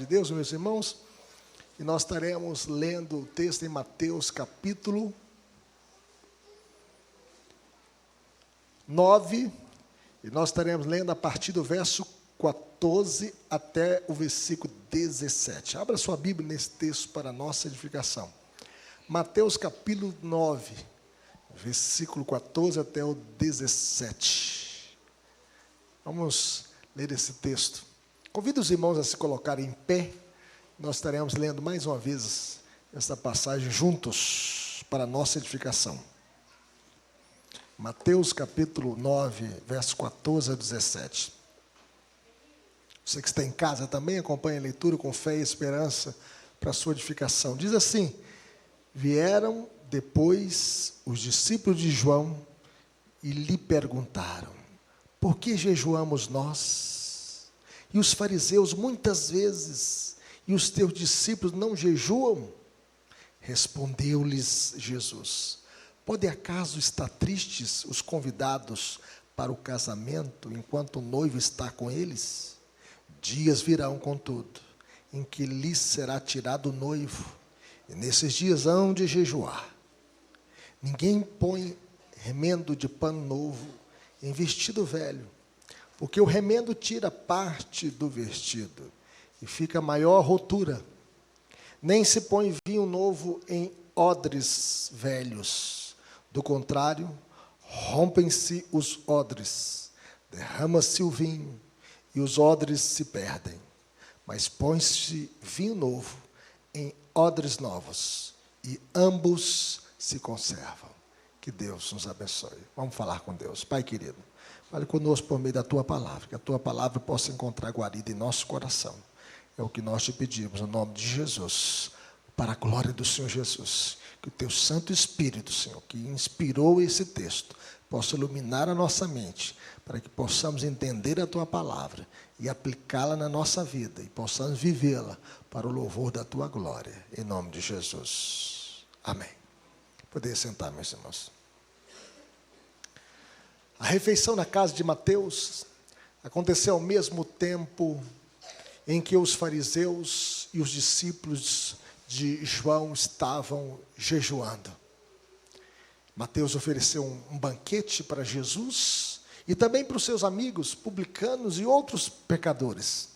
Deus, meus irmãos, e nós estaremos lendo o texto em Mateus capítulo 9, e nós estaremos lendo a partir do verso 14 até o versículo 17. Abra sua Bíblia nesse texto para a nossa edificação. Mateus capítulo 9, versículo 14 até o 17. Vamos ler esse texto. Convido os irmãos a se colocarem em pé. Nós estaremos lendo mais uma vez essa passagem juntos para a nossa edificação. Mateus capítulo 9, verso 14 a 17. Você que está em casa também, acompanha a leitura com fé e esperança para a sua edificação. Diz assim: vieram depois os discípulos de João e lhe perguntaram: por que jejuamos nós? E os fariseus muitas vezes, e os teus discípulos não jejuam? Respondeu-lhes Jesus: podem acaso estar tristes os convidados para o casamento, enquanto o noivo está com eles? Dias virão, contudo, em que lhes será tirado o noivo, e nesses dias hão de jejuar. Ninguém põe remendo de pano novo em vestido velho, porque o remendo tira parte do vestido, e fica maior a rotura. Nem se põe vinho novo em odres velhos. Do contrário, rompem-se os odres, derrama-se o vinho, e os odres se perdem. Mas põe-se vinho novo em odres novos, e ambos se conservam. Que Deus nos abençoe. Vamos falar com Deus. Pai querido, fale conosco por meio da Tua palavra, que a Tua palavra possa encontrar guarida em nosso coração. É o que nós te pedimos, no nome de Jesus, para a glória do Senhor Jesus. Que o Teu Santo Espírito, Senhor, que inspirou esse texto, possa iluminar a nossa mente, para que possamos entender a Tua palavra e aplicá-la na nossa vida, e possamos vivê-la para o louvor da Tua glória, em nome de Jesus. Amém. Poder sentar, meus irmãos. A refeição na casa de Mateus aconteceu ao mesmo tempo em que os fariseus e os discípulos de João estavam jejuando. Mateus ofereceu um banquete para Jesus e também para os seus amigos publicanos e outros pecadores.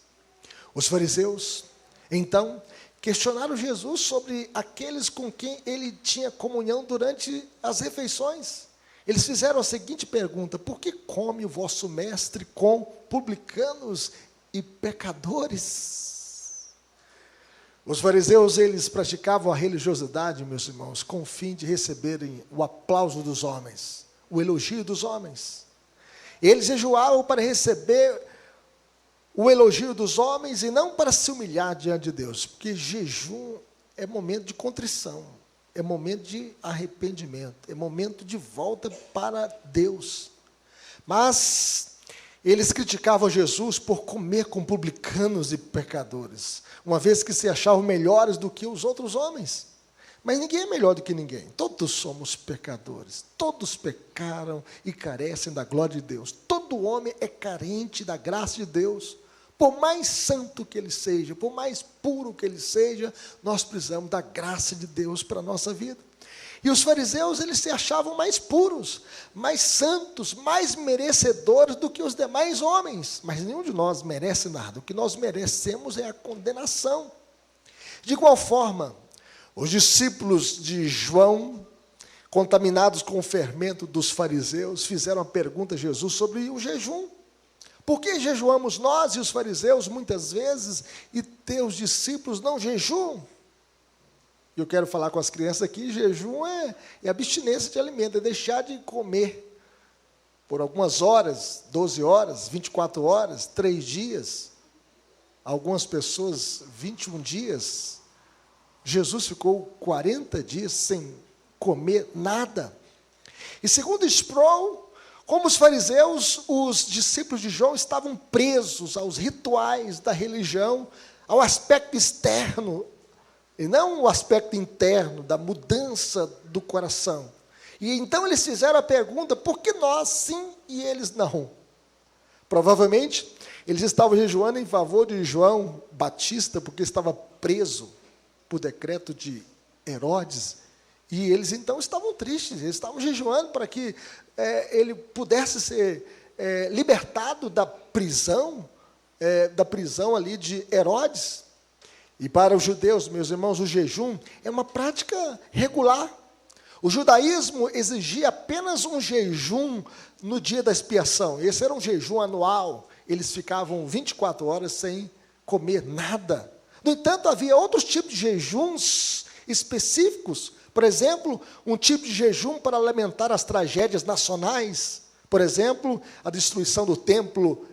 Os fariseus, então, questionaram Jesus sobre aqueles com quem ele tinha comunhão durante as refeições. Eles fizeram a seguinte pergunta: por que come o vosso mestre com publicanos e pecadores? Os fariseus, eles praticavam a religiosidade, meus irmãos, com o fim de receberem o aplauso dos homens, o elogio dos homens. Eles jejuavam para receber o elogio dos homens e não para se humilhar diante de Deus, porque jejum é momento de contrição, é momento de arrependimento, é momento de volta para Deus. Mas eles criticavam Jesus por comer com publicanos e pecadores, uma vez que se achavam melhores do que os outros homens. Mas ninguém é melhor do que ninguém. Todos somos pecadores. Todos pecaram e carecem da glória de Deus. Todo homem é carente da graça de Deus. Por mais santo que ele seja, por mais puro que ele seja, nós precisamos da graça de Deus para a nossa vida. E os fariseus, eles se achavam mais puros, mais santos, mais merecedores do que os demais homens. Mas nenhum de nós merece nada. O que nós merecemos é a condenação. De igual forma, os discípulos de João, contaminados com o fermento dos fariseus, fizeram a pergunta a Jesus sobre o jejum. Por que jejuamos nós e os fariseus muitas vezes e teus discípulos não jejuam? Eu quero falar com as crianças aqui: jejum é abstinência de alimento, é deixar de comer por algumas horas, 12 horas, 24 horas, 3 dias, algumas pessoas 21 dias. Jesus ficou 40 dias sem comer nada. E segundo Sproul, como os fariseus, os discípulos de João estavam presos aos rituais da religião, ao aspecto externo, e não o aspecto interno, da mudança do coração. E então eles fizeram a pergunta: por que nós sim e eles não? Provavelmente, Eles estavam jejuando em favor de João Batista, porque estava preso por decreto de Herodes. E eles então estavam tristes, eles estavam jejuando para que ele pudesse ser libertado da prisão ali de Herodes. E para os judeus, meus irmãos, o jejum é uma prática regular. O judaísmo exigia apenas um jejum no dia da expiação. Esse era um jejum anual. Eles ficavam 24 horas sem comer nada. No entanto, havia outros tipos de jejuns específicos. Por exemplo, um tipo de jejum para lamentar as tragédias nacionais. Por exemplo, a destruição do templo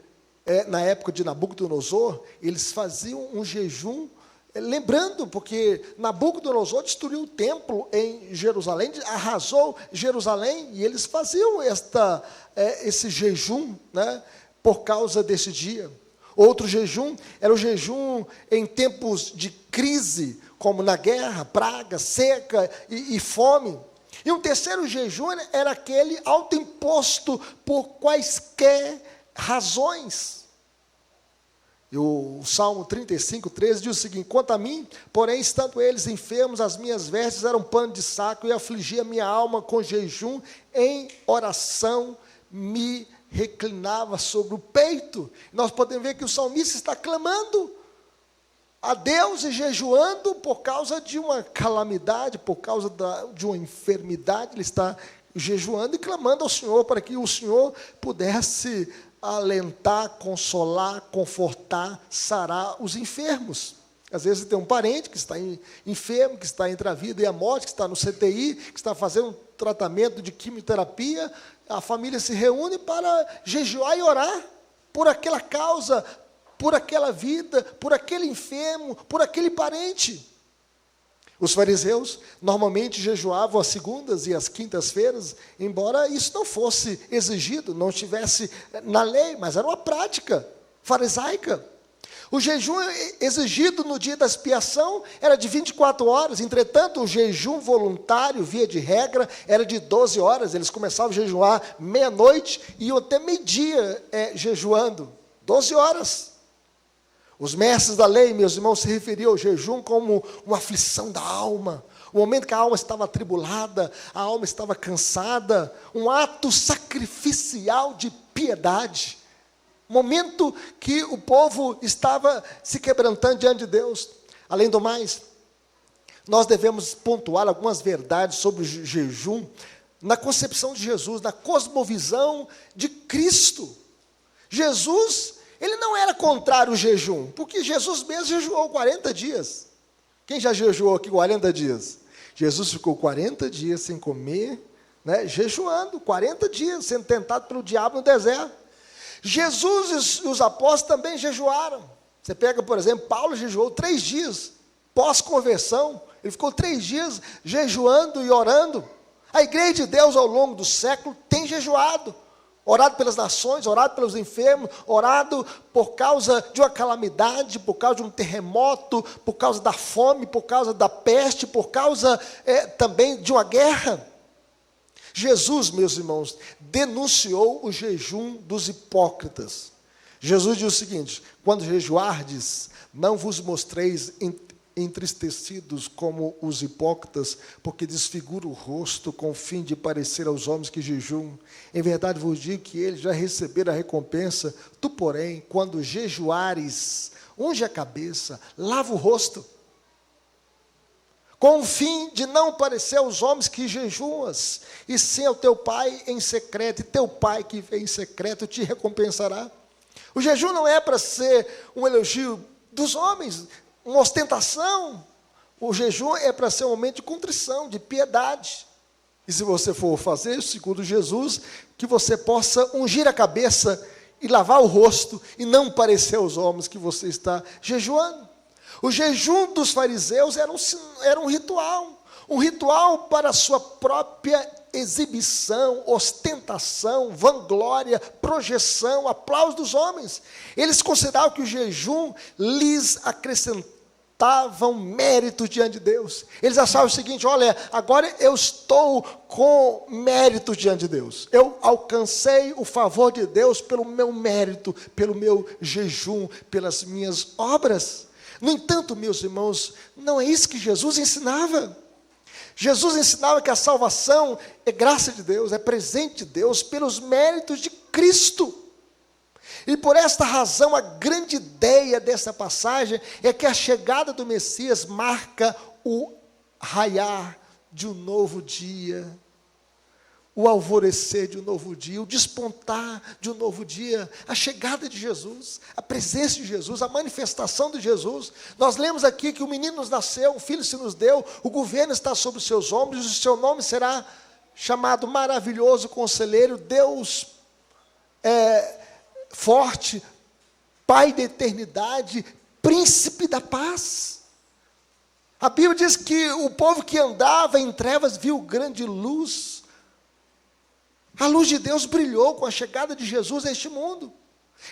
na época de Nabucodonosor. Eles faziam um jejum lembrando, porque Nabucodonosor destruiu o templo em Jerusalém, arrasou Jerusalém, e eles faziam esse jejum, né, por causa desse dia. Outro jejum era o jejum em tempos de crise, como na guerra, praga, seca e fome. E um terceiro jejum era aquele autoimposto por quaisquer razões. E o Salmo 35, 13 diz o seguinte: quanto a mim, porém, estando eles enfermos, as minhas vestes eram pano de saco, e afligia minha alma com jejum, em oração me reclinava sobre o peito. Nós podemos ver que o salmista está clamando a Deus e jejuando por causa de uma calamidade, por causa de uma enfermidade. Ele está jejuando e clamando ao Senhor para que o Senhor pudesse alentar, consolar, confortar, sarar os enfermos. Às vezes tem um parente que está enfermo, que está entre a vida e a morte, que está no CTI, que está fazendo um tratamento de quimioterapia. A família se reúne para jejuar e orar por aquela causa, por aquela vida, por aquele enfermo, por aquele parente. Os fariseus normalmente jejuavam às segundas e às quintas-feiras, embora isso não fosse exigido, não estivesse na lei, mas era uma prática farisaica. O jejum exigido no dia da expiação era de 24 horas, entretanto, o jejum voluntário, via de regra, era de 12 horas. Eles começavam a jejuar meia-noite e iam até meio-dia jejuando, 12 horas. Os mestres da lei, meus irmãos, se referiam ao jejum como uma aflição da alma, o momento que a alma estava atribulada, a alma estava cansada, um ato sacrificial de piedade, momento que o povo estava se quebrantando diante de Deus. Além do mais, nós devemos pontuar algumas verdades sobre o jejum na concepção de Jesus, na cosmovisão de Cristo. Jesus, ele não era contrário ao jejum, porque Jesus mesmo jejuou 40 dias. Quem já jejuou aqui 40 dias? Jesus ficou 40 dias sem comer, né, jejuando, 40 dias, sendo tentado pelo diabo no deserto. Jesus e os apóstolos também jejuaram. Você pega, por exemplo, Paulo jejuou 3 dias, pós-conversão, ele ficou 3 dias jejuando e orando. A igreja de Deus, ao longo do século, tem jejuado, orado pelas nações, orado pelos enfermos, orado por causa de uma calamidade, por causa de um terremoto, por causa da fome, por causa da peste, por causa também de uma guerra. Jesus, meus irmãos, denunciou o jejum dos hipócritas. Jesus diz o seguinte: quando jejuardes, não vos mostreis entristecidos como os hipócritas, porque desfigura o rosto com o fim de parecer aos homens que jejuam. Em verdade vos digo que eles já receberam a recompensa. Tu, porém, quando jejuares, unge a cabeça, lava o rosto, com o fim de não parecer aos homens que jejuas, e sim ao teu pai em secreto, e teu pai que vem em secreto te recompensará. O jejum não é para ser um elogio dos homens, uma ostentação. O jejum é para ser um momento de contrição, de piedade. E se você for fazer, segundo Jesus, que você possa ungir a cabeça e lavar o rosto, e não parecer aos homens que você está jejuando. O jejum dos fariseus era um ritual para a sua própria exibição, ostentação, vanglória, projeção, aplauso dos homens. Eles consideravam que o jejum lhes acreditavam mérito diante de Deus. Eles achavam o seguinte: olha, agora eu estou com mérito diante de Deus. Eu alcancei o favor de Deus pelo meu mérito, pelo meu jejum, pelas minhas obras. No entanto, meus irmãos, não é isso que Jesus ensinava. Jesus ensinava que a salvação é graça de Deus, é presente de Deus, pelos méritos de Cristo. E por esta razão, a grande ideia dessa passagem é que a chegada do Messias marca o raiar de um novo dia, o alvorecer de um novo dia, o despontar de um novo dia, a chegada de Jesus, a presença de Jesus, a manifestação de Jesus. Nós lemos aqui que o menino nos nasceu, o filho se nos deu, o governo está sobre os seus ombros, e o seu nome será chamado Maravilhoso Conselheiro, Deus Forte, Pai da eternidade, Príncipe da paz. A Bíblia diz que o povo que andava em trevas viu grande luz. A luz de Deus brilhou com a chegada de Jesus a este mundo.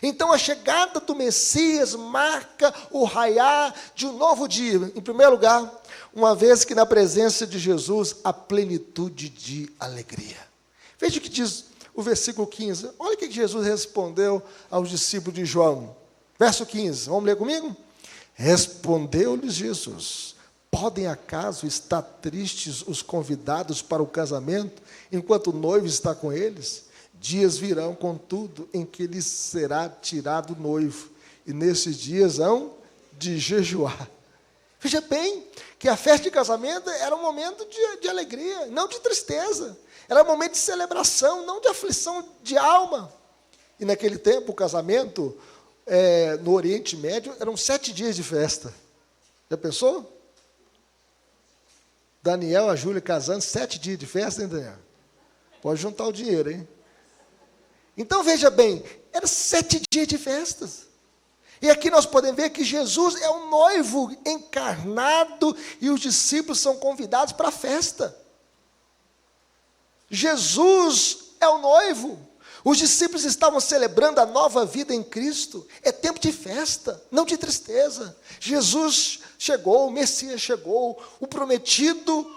Então a chegada do Messias marca o raiar de um novo dia. Em primeiro lugar, uma vez que na presença de Jesus há plenitude de alegria. Veja o que diz o versículo 15. Olha o que Jesus respondeu aos discípulos de João. Verso 15, vamos ler comigo? Respondeu-lhes Jesus: podem acaso estar tristes os convidados para o casamento, enquanto o noivo está com eles? Dias virão, contudo, em que lhes será tirado o noivo, e nesses dias hão de jejuar. Veja bem, que a festa de casamento era um momento de alegria, não de tristeza. Era um momento de celebração, não de aflição de alma. E naquele tempo, o casamento, no Oriente Médio, eram 7 dias de festa. Já pensou? Daniel, a Júlia casando, 7 dias de festa, hein, Daniel? Pode juntar o dinheiro, hein? Então, veja bem, eram 7 dias de festas. E aqui nós podemos ver que Jesus é o noivo encarnado e os discípulos são convidados para a festa. Jesus é o noivo. Os discípulos estavam celebrando a nova vida em Cristo. É tempo de festa, não de tristeza. Jesus chegou, o Messias chegou, o prometido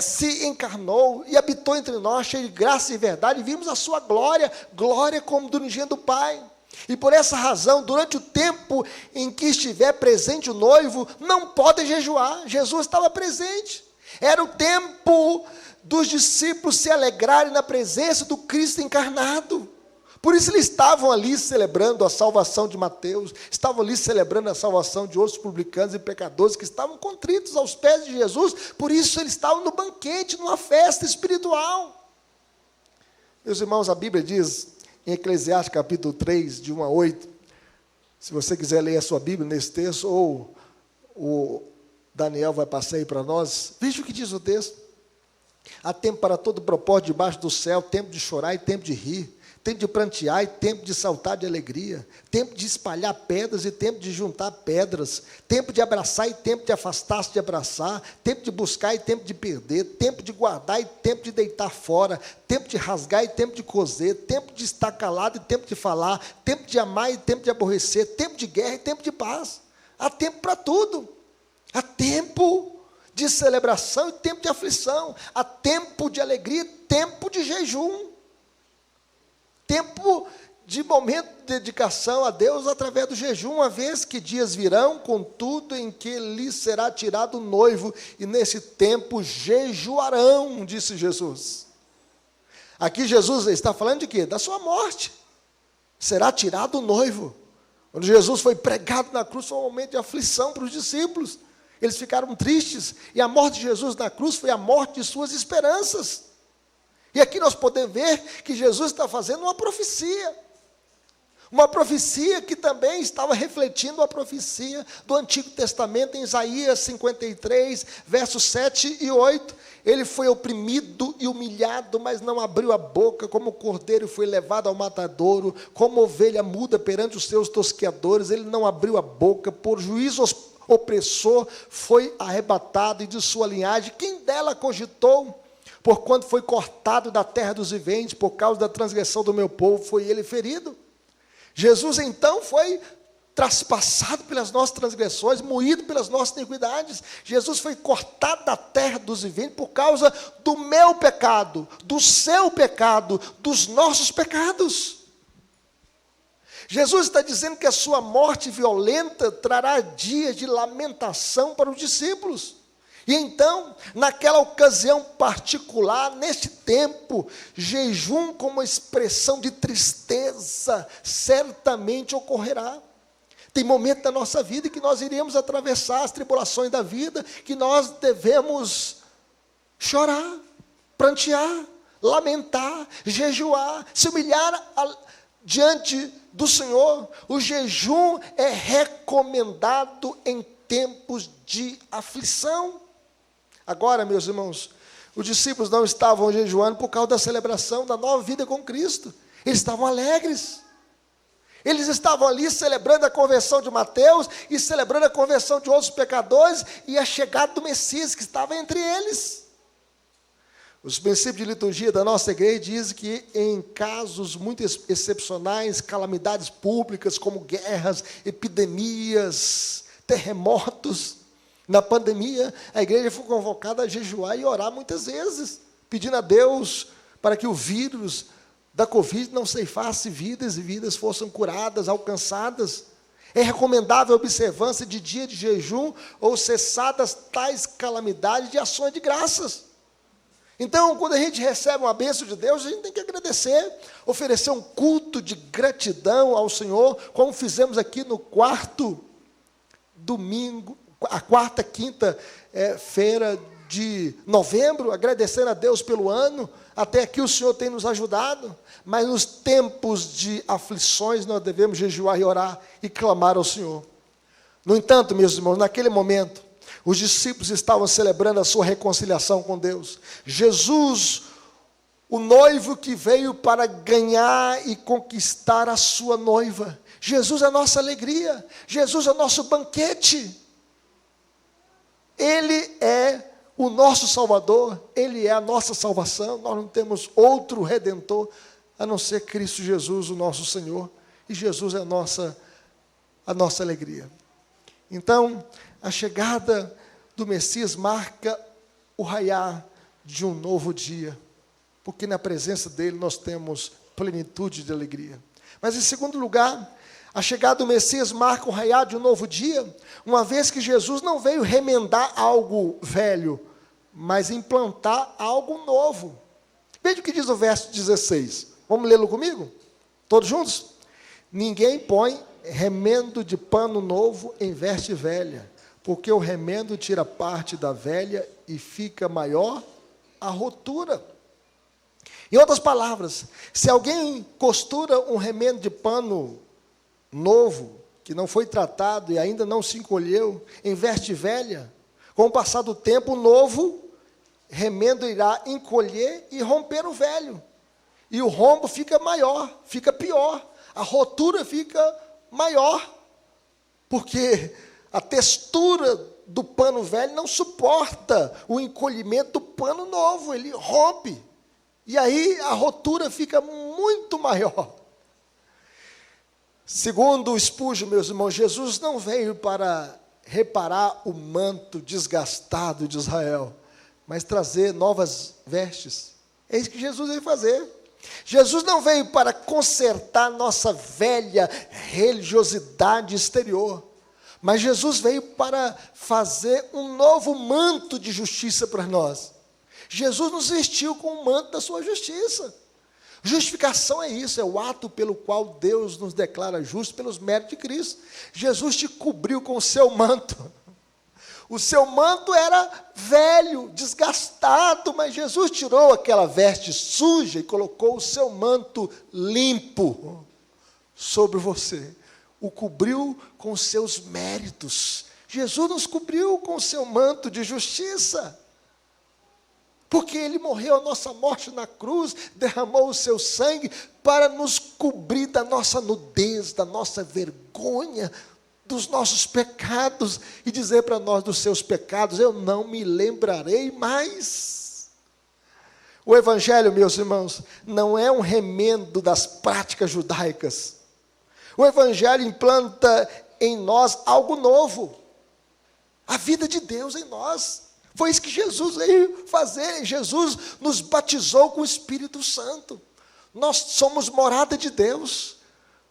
se encarnou e habitou entre nós, cheio de graça e verdade, e vimos a sua glória, glória como do unigênito do Pai. E por essa razão, durante o tempo em que estiver presente o noivo, não pode jejuar. Jesus estava presente. Era o tempo dos discípulos se alegrarem na presença do Cristo encarnado. Por isso eles estavam ali celebrando a salvação de Mateus, estavam ali celebrando a salvação de outros publicanos e pecadores que estavam contritos aos pés de Jesus. Por isso eles estavam no banquete, numa festa espiritual. Meus irmãos, a Bíblia diz em Eclesiastes capítulo 3, de 1 a 8, se você quiser ler a sua Bíblia nesse texto, ou o Daniel vai passar aí para nós, veja o que diz o texto. Há tempo para todo propósito debaixo do céu, tempo de chorar e tempo de rir, tempo de prantear e tempo de saltar de alegria, tempo de espalhar pedras e tempo de juntar pedras, tempo de abraçar e tempo de afastar-se de abraçar, tempo de buscar e tempo de perder, tempo de guardar e tempo de deitar fora, tempo de rasgar e tempo de coser, tempo de estar calado e tempo de falar, tempo de amar e tempo de aborrecer, tempo de guerra e tempo de paz. Há tempo para tudo. Há tempo de celebração e tempo de aflição. Há tempo de alegria e tempo de jejum. Tempo de momento de dedicação a Deus através do jejum, uma vez que dias virão, contudo, em que lhe será tirado o noivo, e nesse tempo jejuarão, disse Jesus. Aqui Jesus está falando de quê? Da sua morte. Será tirado o noivo. Quando Jesus foi pregado na cruz, foi um momento de aflição para os discípulos. Eles ficaram tristes, e a morte de Jesus na cruz foi a morte de suas esperanças. E aqui nós podemos ver que Jesus está fazendo uma profecia que também estava refletindo a profecia do Antigo Testamento, em Isaías 53, versos 7 e 8. Ele foi oprimido e humilhado, mas não abriu a boca, como cordeiro foi levado ao matadouro, como ovelha muda perante os seus tosqueadores, ele não abriu a boca, por juízo opressor foi arrebatado, e de sua linhagem, quem dela cogitou? Porquanto foi cortado da terra dos viventes, por causa da transgressão do meu povo, foi ele ferido. Jesus então foi traspassado pelas nossas transgressões, moído pelas nossas iniquidades. Jesus foi cortado da terra dos viventes por causa do meu pecado, do seu pecado, dos nossos pecados. Jesus está dizendo que a sua morte violenta trará dias de lamentação para os discípulos. E então, naquela ocasião particular, neste tempo, jejum como expressão de tristeza certamente ocorrerá. Tem momento da nossa vida que nós iremos atravessar as tribulações da vida, que nós devemos chorar, prantear, lamentar, jejuar, se humilhar diante do Senhor. O jejum é recomendado em tempos de aflição. Agora, meus irmãos, os discípulos não estavam jejuando por causa da celebração da nova vida com Cristo. Eles estavam alegres. Eles estavam ali celebrando a conversão de Mateus e celebrando a conversão de outros pecadores e a chegada do Messias que estava entre eles. Os princípios de liturgia da nossa igreja dizem que em casos muito excepcionais, calamidades públicas como guerras, epidemias, terremotos, na pandemia, a igreja foi convocada a jejuar e orar muitas vezes, pedindo a Deus para que o vírus da Covid não ceifasse vidas e vidas fossem curadas, alcançadas. É recomendável a observância de dia de jejum ou cessadas tais calamidades de ações de graças. Então, quando a gente recebe uma bênção de Deus, a gente tem que agradecer, oferecer um culto de gratidão ao Senhor, como fizemos aqui no quarto domingo, a quarta, quinta-feira de novembro, agradecendo a Deus pelo ano. Até aqui o Senhor tem nos ajudado, mas nos tempos de aflições nós devemos jejuar e orar e clamar ao Senhor. No entanto, meus irmãos, naquele momento, os discípulos estavam celebrando a sua reconciliação com Deus. Jesus, o noivo que veio para ganhar e conquistar a sua noiva. Jesus é a nossa alegria, Jesus é o nosso banquete. Ele é o nosso Salvador, Ele é a nossa salvação. Nós não temos outro Redentor a não ser Cristo Jesus, o nosso Senhor. E Jesus é a nossa alegria. Então, a chegada do Messias marca o raiar de um novo dia, porque na presença dEle nós temos plenitude de alegria. Mas em segundo lugar, a chegada do Messias marca o raiar de um novo dia, uma vez que Jesus não veio remendar algo velho, mas implantar algo novo. Veja o que diz o verso 16. Vamos lê-lo comigo? Todos juntos? Ninguém põe remendo de pano novo em veste velha, porque o remendo tira parte da velha e fica maior a rotura. Em outras palavras, se alguém costura um remendo de pano novo, que não foi tratado e ainda não se encolheu, em veste velha, com o passar do tempo, o novo remendo irá encolher e romper o velho. E o rombo fica maior, fica pior. A rotura fica maior. Porque a textura do pano velho não suporta o encolhimento do pano novo. Ele rompe. E aí a rotura fica muito maior. Segundo o Spurgeon, meus irmãos, Jesus não veio para reparar o manto desgastado de Israel, mas trazer novas vestes. É isso que Jesus veio fazer. Jesus não veio para consertar nossa velha religiosidade exterior, mas Jesus veio para fazer um novo manto de justiça para nós. Jesus nos vestiu com o manto da sua justiça. Justificação é isso, é o ato pelo qual Deus nos declara justos pelos méritos de Cristo. Jesus te cobriu com o seu manto. O seu manto era velho, desgastado, mas Jesus tirou aquela veste suja e colocou o seu manto limpo sobre você. O cobriu com os seus méritos. Jesus nos cobriu com o seu manto de justiça. Porque Ele morreu a nossa morte na cruz, derramou o seu sangue para nos cobrir da nossa nudez, da nossa vergonha, dos nossos pecados, e dizer para nós dos seus pecados, eu não me lembrarei mais. O Evangelho, meus irmãos, não é um remendo das práticas judaicas. O Evangelho implanta em nós algo novo. A vida de Deus em nós. Foi isso que Jesus veio fazer. Jesus nos batizou com o Espírito Santo. Nós somos morada de Deus.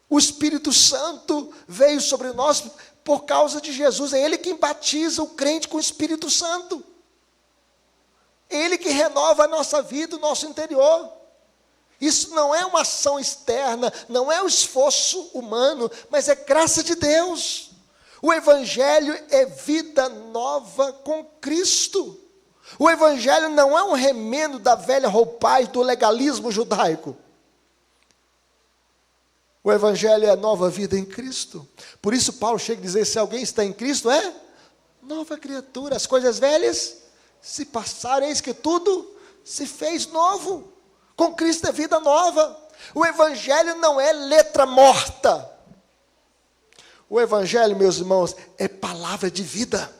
O Espírito Santo veio sobre nós por causa de Jesus. É Ele quem batiza o crente com o Espírito Santo. É Ele que renova a nossa vida, o nosso interior. Isso não é uma ação externa, não é um esforço humano, mas é graça de Deus. O Evangelho é vida nova com Cristo. O Evangelho não é um remendo da velha roupagem do legalismo judaico. O Evangelho é a nova vida em Cristo. Por isso Paulo chega a dizer, se alguém está em Cristo, é nova criatura. As coisas velhas se passaram, eis que tudo se fez novo. Com Cristo é vida nova. O Evangelho não é letra morta. O Evangelho, meus irmãos, é palavra de vida.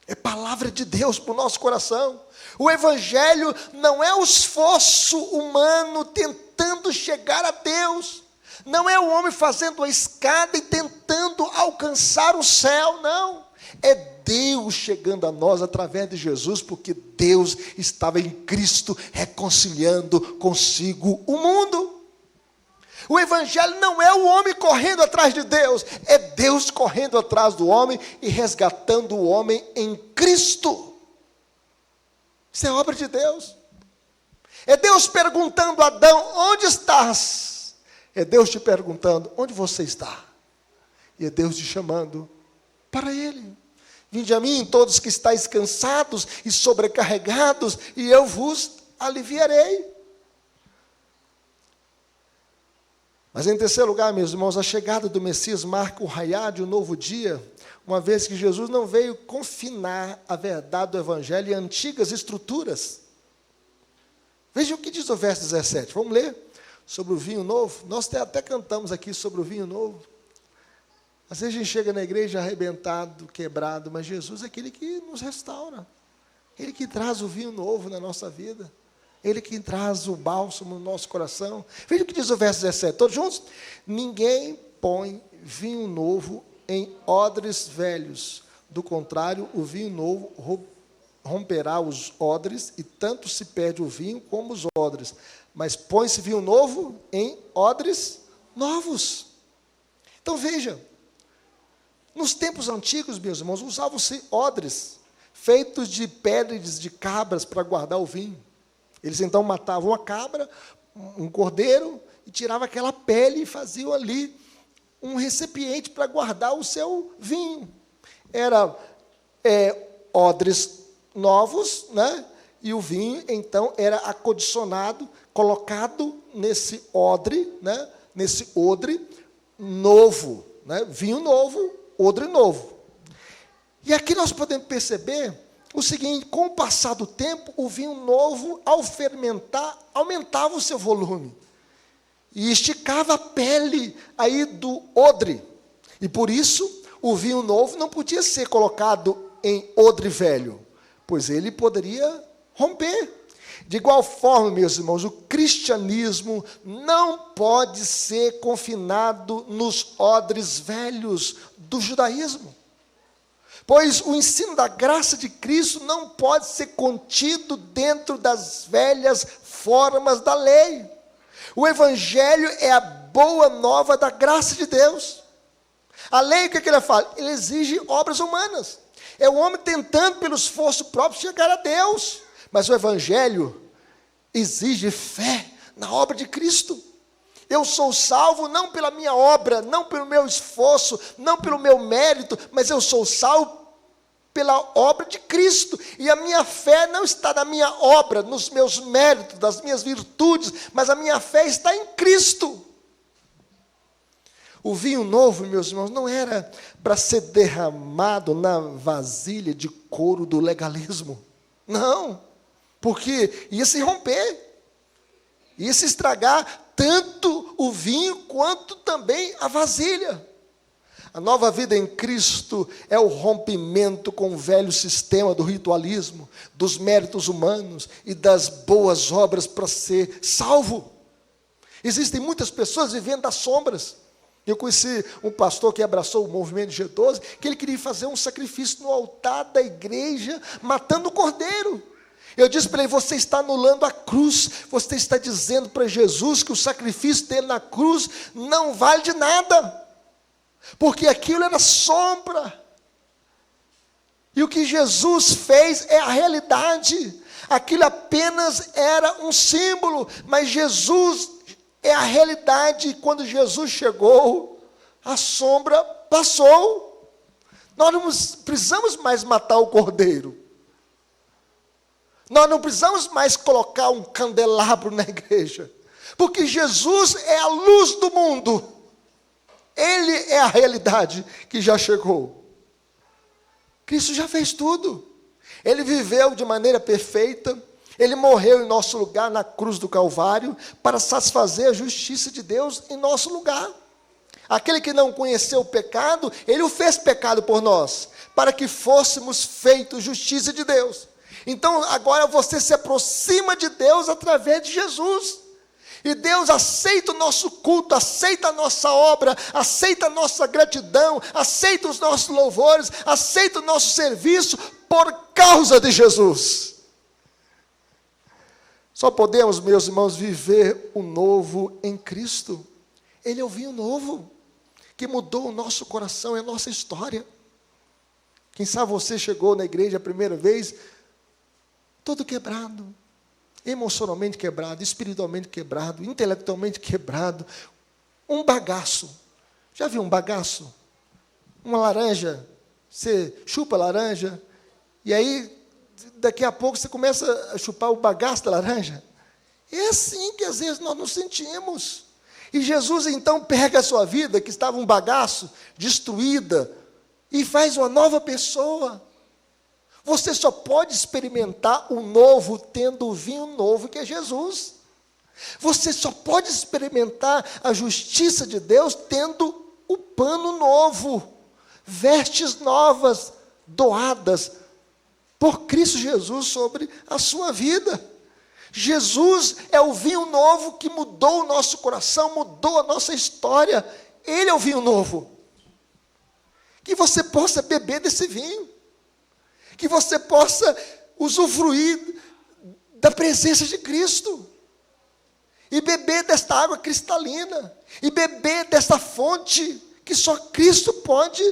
É palavra de Deus para o nosso coração. O Evangelho não é o esforço humano tentando chegar a Deus. Não é o homem fazendo a escada e tentando alcançar o céu, não. É Deus chegando a nós através de Jesus, porque Deus estava em Cristo reconciliando consigo o mundo. O Evangelho não é o homem correndo atrás de Deus, é Deus correndo atrás do homem e resgatando o homem em Cristo. Isso é obra de Deus. É Deus perguntando a Adão, onde estás? É Deus te perguntando, onde você está? E é Deus te chamando para Ele. Vinde a mim, todos que estáis cansados e sobrecarregados, e eu vos aliviarei. Mas em terceiro lugar, meus irmãos, a chegada do Messias marca o raiar de um novo dia, uma vez que Jesus não veio confinar a verdade do Evangelho em antigas estruturas. Veja o que diz o verso 17, vamos ler sobre o vinho novo. Nós até cantamos aqui sobre o vinho novo. Às vezes a gente chega na igreja arrebentado, quebrado, mas Jesus é aquele que nos restaura. Ele que traz o vinho novo na nossa vida. Ele que traz o bálsamo no nosso coração. Veja o que diz o verso 17, todos juntos? Ninguém põe vinho novo em odres velhos. Do contrário, o vinho novo romperá os odres, e tanto se perde o vinho como os odres. Mas põe-se vinho novo em odres novos. Então veja, nos tempos antigos, meus irmãos, usavam-se odres feitos de pedras de cabras para guardar o vinho. Eles então matavam uma cabra, um cordeiro, e tiravam aquela pele e faziam ali um recipiente para guardar o seu vinho. Era odres novos, né? E o vinho, então, era acondicionado, colocado nesse odre, né? Nesse odre novo, né? Vinho novo, odre novo. E aqui nós podemos perceber o seguinte, com o passar do tempo, o vinho novo, ao fermentar, aumentava o seu volume. E esticava a pele aí do odre. E por isso, o vinho novo não podia ser colocado em odre velho, pois ele poderia romper. De igual forma, meus irmãos, o cristianismo não pode ser confinado nos odres velhos do judaísmo. Pois o ensino da graça de Cristo não pode ser contido dentro das velhas formas da lei. O Evangelho é a boa nova da graça de Deus. A lei, o que ele fala? Ele exige obras humanas. É o homem tentando, pelo esforço próprio, chegar a Deus. Mas o Evangelho exige fé na obra de Cristo. Eu sou salvo não pela minha obra, não pelo meu esforço, não pelo meu mérito, mas eu sou salvo pela obra de Cristo. E a minha fé não está na minha obra, nos meus méritos, das minhas virtudes, mas a minha fé está em Cristo. O vinho novo, meus irmãos, não era para ser derramado na vasilha de couro do legalismo. Não, porque ia se romper, ia se estragar tanto o vinho quanto também a vasilha. A nova vida em Cristo é o rompimento com o velho sistema do ritualismo, dos méritos humanos e das boas obras para ser salvo. Existem muitas pessoas vivendo das sombras, Eu conheci um pastor que abraçou o movimento de G12, que ele queria fazer um sacrifício no altar da igreja, matando o cordeiro. Eu disse para ele: você está anulando a cruz, você está dizendo para Jesus que o sacrifício dele na cruz não vale de nada, porque aquilo era sombra, e o que Jesus fez é a realidade. Aquilo apenas era um símbolo, mas Jesus é a realidade. Quando Jesus chegou, a sombra passou. Nós não precisamos mais matar o cordeiro. Nós não precisamos mais colocar um candelabro na igreja, porque Jesus é a luz do mundo. Ele é a realidade que já chegou. Cristo já fez tudo. Ele viveu de maneira perfeita. Ele morreu em nosso lugar na cruz do Calvário para satisfazer a justiça de Deus em nosso lugar. Aquele que não conheceu o pecado, ele o fez pecado por nós, para que fôssemos feitos justiça de Deus. Então agora você se aproxima de Deus através de Jesus. E Deus aceita o nosso culto, aceita a nossa obra, aceita a nossa gratidão, aceita os nossos louvores, aceita o nosso serviço por causa de Jesus. Só podemos, meus irmãos, viver o novo em Cristo. Ele é o vinho novo, que mudou o nosso coração e a nossa história. Quem sabe você chegou na igreja a primeira vez, todo quebrado, emocionalmente quebrado, espiritualmente quebrado, intelectualmente quebrado, um bagaço. Já viu um bagaço? Uma laranja, você chupa a laranja, e aí, daqui a pouco, você começa a chupar o bagaço da laranja. É assim que às vezes nós nos sentimos. E Jesus então pega a sua vida, que estava um bagaço, destruída, e faz uma nova pessoa. Você só pode experimentar o novo tendo o vinho novo, que é Jesus. Você só pode experimentar a justiça de Deus tendo o pano novo, vestes novas, doadas por Cristo Jesus sobre a sua vida. Jesus é o vinho novo que mudou o nosso coração, mudou a nossa história. Ele é o vinho novo. Que você possa beber desse vinho, que você possa usufruir da presença de Cristo, e beber desta água cristalina, e beber desta fonte que só Cristo pode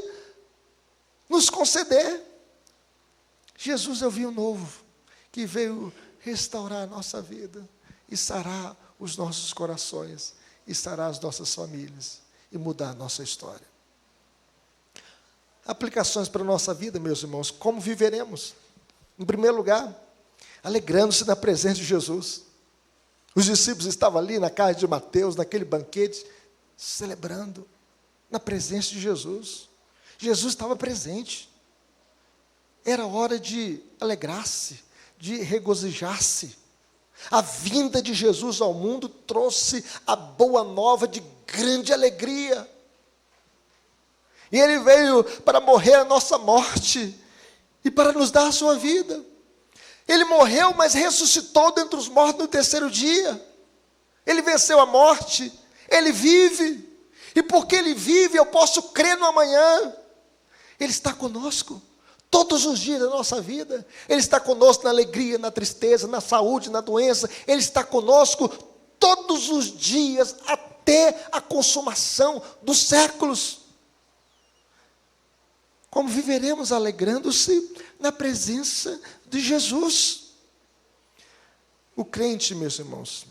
nos conceder. Jesus é o vinho novo, que veio restaurar a nossa vida, e sarar os nossos corações, e sarar as nossas famílias, e mudar a nossa história. Aplicações para a nossa vida, meus irmãos: como viveremos? Em primeiro lugar, alegrando-se na presença de Jesus. Os discípulos estavam ali na casa de Mateus, naquele banquete, celebrando na presença de Jesus. Jesus estava presente. Era hora de alegrar-se, de regozijar-se. A vinda de Jesus ao mundo trouxe a boa nova de grande alegria. E Ele veio para morrer a nossa morte e para nos dar a sua vida. Ele morreu, mas ressuscitou dentre os mortos no terceiro dia. Ele venceu a morte, Ele vive. E porque Ele vive, eu posso crer no amanhã. Ele está conosco todos os dias da nossa vida. Ele está conosco na alegria, na tristeza, na saúde, na doença. Ele está conosco todos os dias, até a consumação dos séculos. Como viveremos alegrando-se na presença de Jesus? O crente, meus irmãos,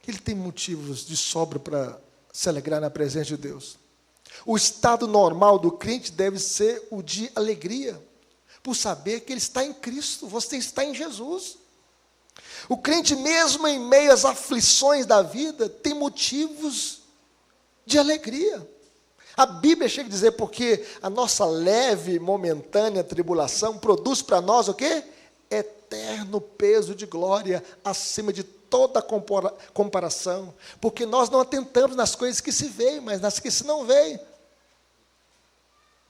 ele tem motivos de sobra para se alegrar na presença de Deus. O estado normal do crente deve ser o de alegria, por saber que ele está em Cristo, você está em Jesus. O crente, mesmo em meio às aflições da vida, tem motivos de alegria. A Bíblia chega a dizer, porque a nossa leve e momentânea tribulação produz para nós o quê? Eterno peso de glória acima de toda comparação. Porque nós não atentamos nas coisas que se veem, mas nas que se não veem.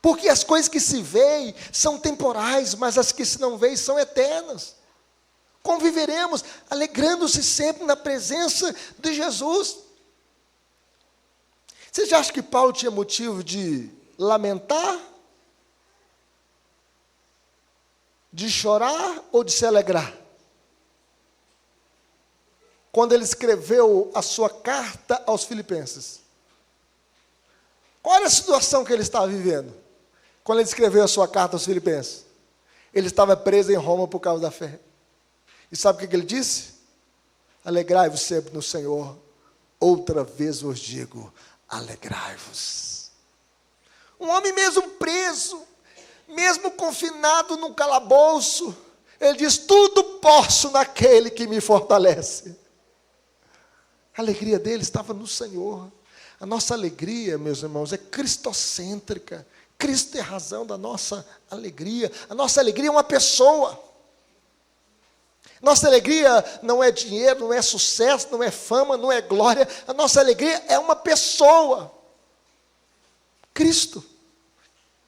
Porque as coisas que se veem são temporais, mas as que se não veem são eternas. Como viveremos? Alegrando-se sempre na presença de Jesus. Você já acha que Paulo tinha motivo de lamentar? De chorar ou de se alegrar? Quando ele escreveu a sua carta aos Filipenses. Qual era a situação que ele estava vivendo? Quando ele escreveu a sua carta aos Filipenses? Ele estava preso em Roma por causa da fé. E sabe o que ele disse? Alegrai-vos sempre no Senhor. Outra vez vos digo, alegrai-vos. Um homem mesmo preso, mesmo confinado num calabouço, ele diz, tudo posso naquele que me fortalece. A alegria dele estava no Senhor. A nossa alegria, meus irmãos, é cristocêntrica. Cristo é a razão da nossa alegria. A nossa alegria é uma pessoa. Nossa alegria não é dinheiro, não é sucesso, não é fama, não é glória. A nossa alegria é uma pessoa. Cristo.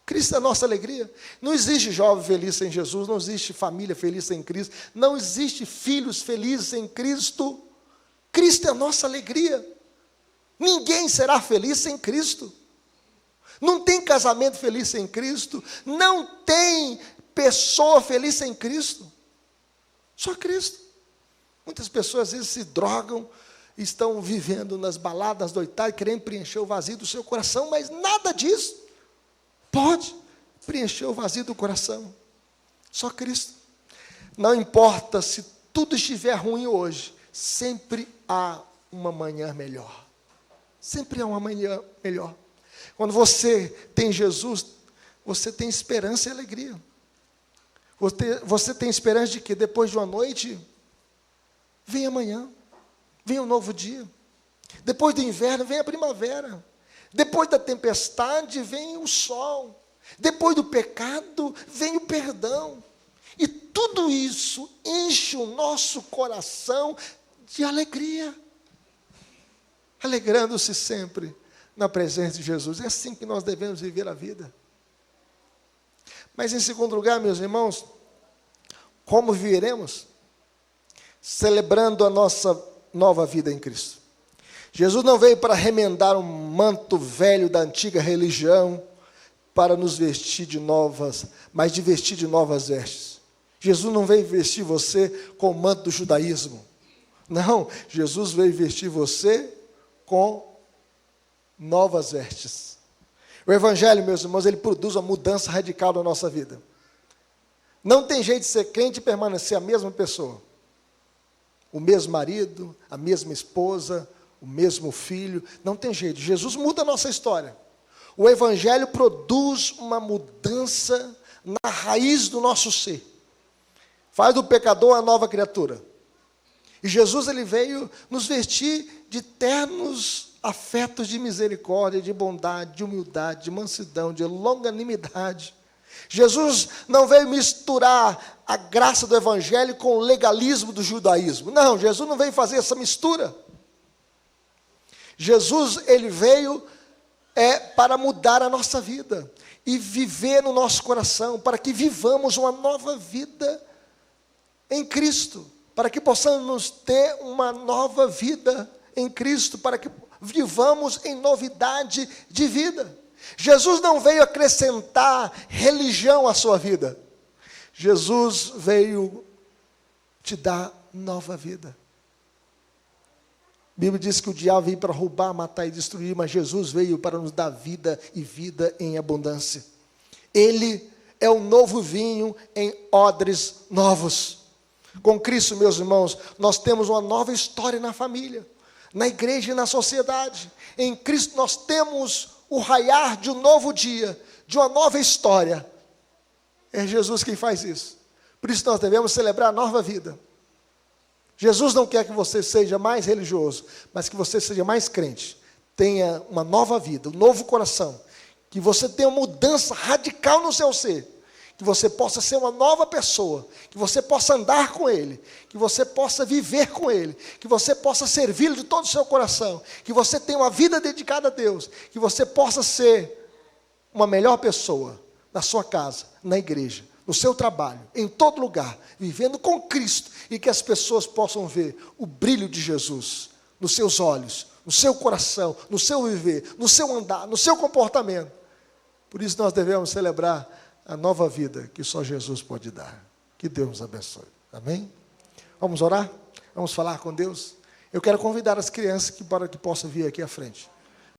Cristo é a nossa alegria. Não existe jovem feliz sem Jesus, não existe família feliz sem Cristo, não existe filhos felizes sem Cristo. Cristo é a nossa alegria. Ninguém será feliz sem Cristo. Não tem casamento feliz sem Cristo. Não tem pessoa feliz sem Cristo. Só Cristo. Muitas pessoas às vezes se drogam, estão vivendo nas baladas doitadas, querendo preencher o vazio do seu coração, mas nada disso pode preencher o vazio do coração. Só Cristo. Não importa se tudo estiver ruim hoje, sempre há uma manhã melhor. Sempre há uma manhã melhor. Quando você tem Jesus, você tem esperança e alegria. Você tem esperança de que depois de uma noite, vem amanhã, vem um novo dia. Depois do inverno, vem a primavera. Depois da tempestade, vem o sol. Depois do pecado, vem o perdão. E tudo isso enche o nosso coração de alegria. Alegrando-se sempre na presença de Jesus. É assim que nós devemos viver a vida. Mas em segundo lugar, meus irmãos, como viveremos? Celebrando a nossa nova vida em Cristo. Jesus não veio para remendar um manto velho da antiga religião, para nos vestir de novas, mas de vestir de novas vestes. Jesus não veio vestir você com o manto do judaísmo. Não, Jesus veio vestir você com novas vestes. O Evangelho, meus irmãos, ele produz uma mudança radical na nossa vida. Não tem jeito de ser crente e permanecer a mesma pessoa. O mesmo marido, a mesma esposa, o mesmo filho. Não tem jeito. Jesus muda a nossa história. O Evangelho produz uma mudança na raiz do nosso ser. Faz do pecador a nova criatura. E Jesus, ele veio nos vestir de ternos afetos de misericórdia, de bondade, de humildade, de mansidão, de longanimidade. Jesus não veio misturar a graça do Evangelho com o legalismo do judaísmo. Não, Jesus não veio fazer essa mistura. Jesus, ele veio para mudar a nossa vida e viver no nosso coração, para que vivamos uma nova vida em Cristo, para que possamos ter uma nova vida em Cristo, para que vivamos em novidade de vida. Jesus não veio acrescentar religião à sua vida. Jesus veio te dar nova vida. A Bíblia diz que o diabo veio para roubar, matar e destruir, mas Jesus veio para nos dar vida e vida em abundância. Ele é o novo vinho em odres novos. Com Cristo, meus irmãos, nós temos uma nova história na família, na igreja e na sociedade. Em Cristo nós temos o raiar de um novo dia, de uma nova história. É Jesus quem faz isso. Por isso nós devemos celebrar a nova vida. Jesus não quer que você seja mais religioso, mas que você seja mais crente. Tenha uma nova vida, um novo coração. Que você tenha uma mudança radical no seu ser. Que você possa ser uma nova pessoa. Que você possa andar com Ele. Que você possa viver com Ele. Que você possa servi-lo de todo o seu coração. Que você tenha uma vida dedicada a Deus. Que você possa ser uma melhor pessoa na sua casa, na igreja, no seu trabalho, em todo lugar, vivendo com Cristo, e que as pessoas possam ver o brilho de Jesus nos seus olhos, no seu coração, no seu viver, no seu andar, no seu comportamento. Por isso nós devemos celebrar a nova vida que só Jesus pode dar. Que Deus nos abençoe. Amém? Vamos orar? Vamos falar com Deus? Eu quero convidar as crianças para que possam vir aqui à frente.